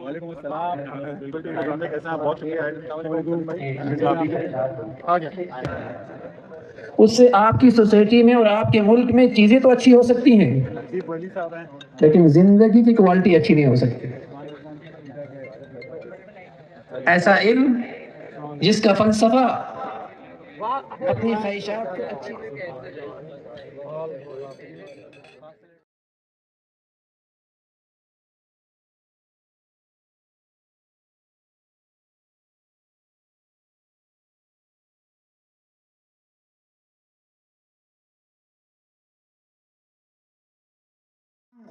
وعلیکم السلام. بالکل ٹھیک ہے. کیسا ہیں؟ بہت شکریہ. اس سے آپ کی سوسائٹی میں اور آپ کے ملک میں چیزیں تو اچھی ہو سکتی ہیں لیکن زندگی کی کوالٹی اچھی نہیں ہو سکتی. ایسا علم جس کا فلسفہ اپنی خواہشات کو اچھی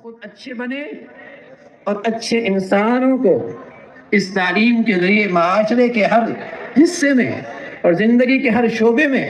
خود اچھے بنے اور اچھے انسانوں کو اس تعلیم کے ذریعے معاشرے کے ہر حصے میں اور زندگی کے ہر شعبے میں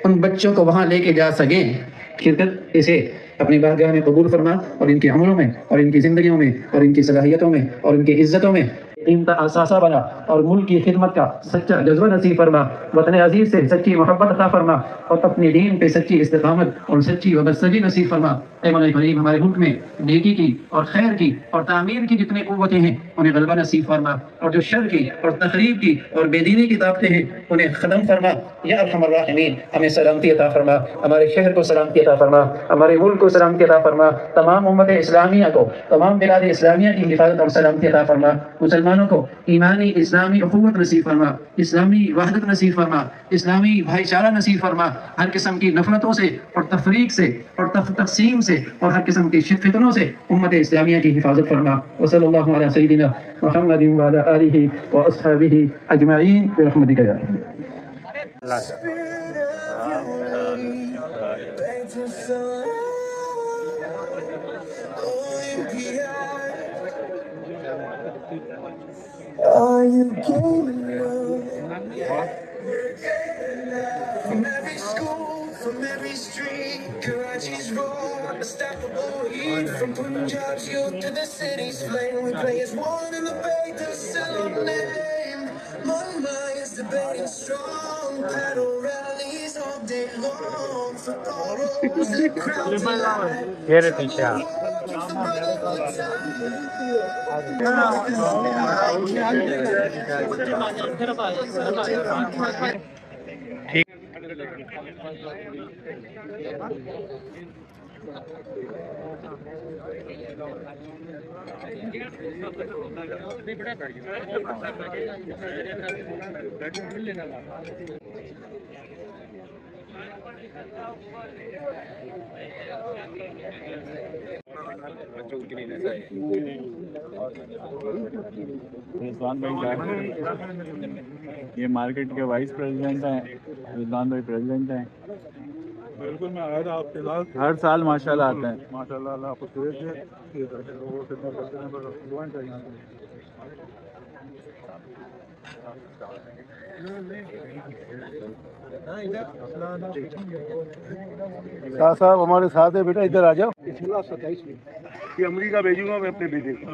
ان بچوں کو وہاں لے کے جا سکیں. شرکت اسے اپنی بارگاہ میں قبول فرما اور ان کی عملوں میں اور ان کی زندگیوں میں اور ان کی صلاحیتوں میں اور ان کی عزتوں میں قیمتی اثاثہ بنا اور ملک کی خدمت کا سچا جذبہ نصیب فرما. وطن عزیز سے سچی محبت عطا فرما اور اپنے دین پہ سچی استقامت اور سچی وابستگی نصیب فرما. اے مولا کریم ہمارے ملک میں نیکی کی اور خیر کی اور تعمیر کی جتنے قوتیں ہیں انہیں غلبہ نصیب فرما اور جو شر کی اور تخریب کی اور بے دینی کی طاقتیں ہیں انہیں ختم فرما. یا ارحم الراحمین ہمیں سلامتی عطا فرما, ہمارے شہر کو سلامتی عطا فرما, ہمارے ملک کو سلامتی عطا فرما, تمام امت اسلامیہ کو تمام بلاد اسلامیہ کی حفاظت اور سلامتی عطا فرما. مسلمانوں کو ایمانی اسلامی اخوت نصیب فرما, اسلامی وحدت نصیب فرما, اسلامی بھائی چارہ نصیب فرما. ہر قسم کی نفرتوں سے اور تفریق سے اور تقسیم سے اور ہر قسم کی فتنوں سے امت اسلامیہ کی حفاظت فرما. وصلی اللہ علی سیدنا محمد وعلی آلہ واصحابہ اجمعین برحمتک یا From every school, from every street, Karachi's raw, unstoppable heat. From Punjab's youth to the city's flame, we play as one in the bay to sell our name. Mama is debating strong, paddle rallies all day long. Football rolls the crowd tonight. Here it is, yeah. Keeps the brotherhood tight. رضوان بھائی یہ market کے vice president ہیں, رضوان بھائی president ہیں. بالکل میں آیا تھا آپ کے ساتھ, ہر سال ماشاءاللہ آتے ہیں. ماشاء اللہ اللہ آپ کو خیر دے, لوگوں سے خدمت کرتے ہیں, بس دعائیں چاہیے. شاہ صاحب ہمارے ساتھ ہے, بیٹا ادھر آ جاؤ. 27 میں یہ امریکہ بھیجوں گا میں اپنے بیٹے کو.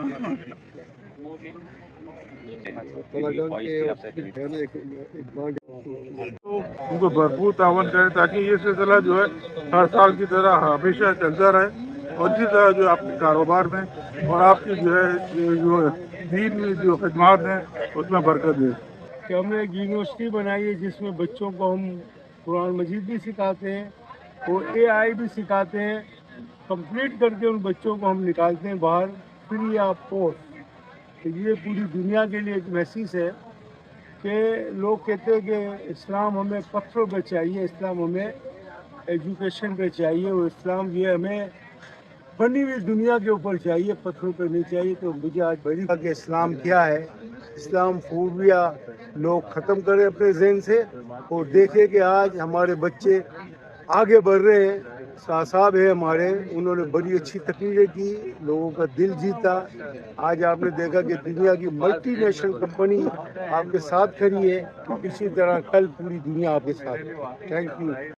ان کو بھرپور تعاون کریں تاکہ یہ سلسلہ جو ہے ہر سال کی طرح ہمیشہ چلتا رہے, اور اسی طرح جو آپ کے کاروبار میں اور آپ کی جو ہے جو دین میں جو خدمات ہیں اس میں برکت دے. کہ ہم نے ایک یونیورسٹی بنائی ہے جس میں بچوں کو ہم قرآن مجید بھی سکھاتے ہیں اور AI بھی سکھاتے ہیں. کمپلیٹ کر کے ان بچوں کو ہم نکالتے ہیں باہر فری آف کاسٹ. یہ پوری دنیا کے لیے ایک میسیج ہے کہ لوگ کہتے ہیں کہ اسلام ہمیں پتھروں پہ چاہیے, اسلام ہمیں ایجوکیشن پہ چاہیے, اور اسلام یہ ہمیں بنی ہوئی دنیا کے اوپر چاہیے, پتھروں پہ نہیں چاہیے. تو مجھے آج بڑی کہ اسلام کیا ہے, اسلام فوبیا لوگ ختم کریں اپنے ذہن سے اور دیکھیں کہ آج ہمارے بچے آگے بڑھ رہے ہیں. صاحب ہے ہمارے, انہوں نے بڑی اچھی تقریریں کی, لوگوں کا دل جیتا. آج آپ نے دیکھا کہ دنیا کی ملٹی نیشنل کمپنی آپ کے ساتھ کھڑی ہے, اسی طرح کل پوری دنیا آپ کے ساتھ. Thank you.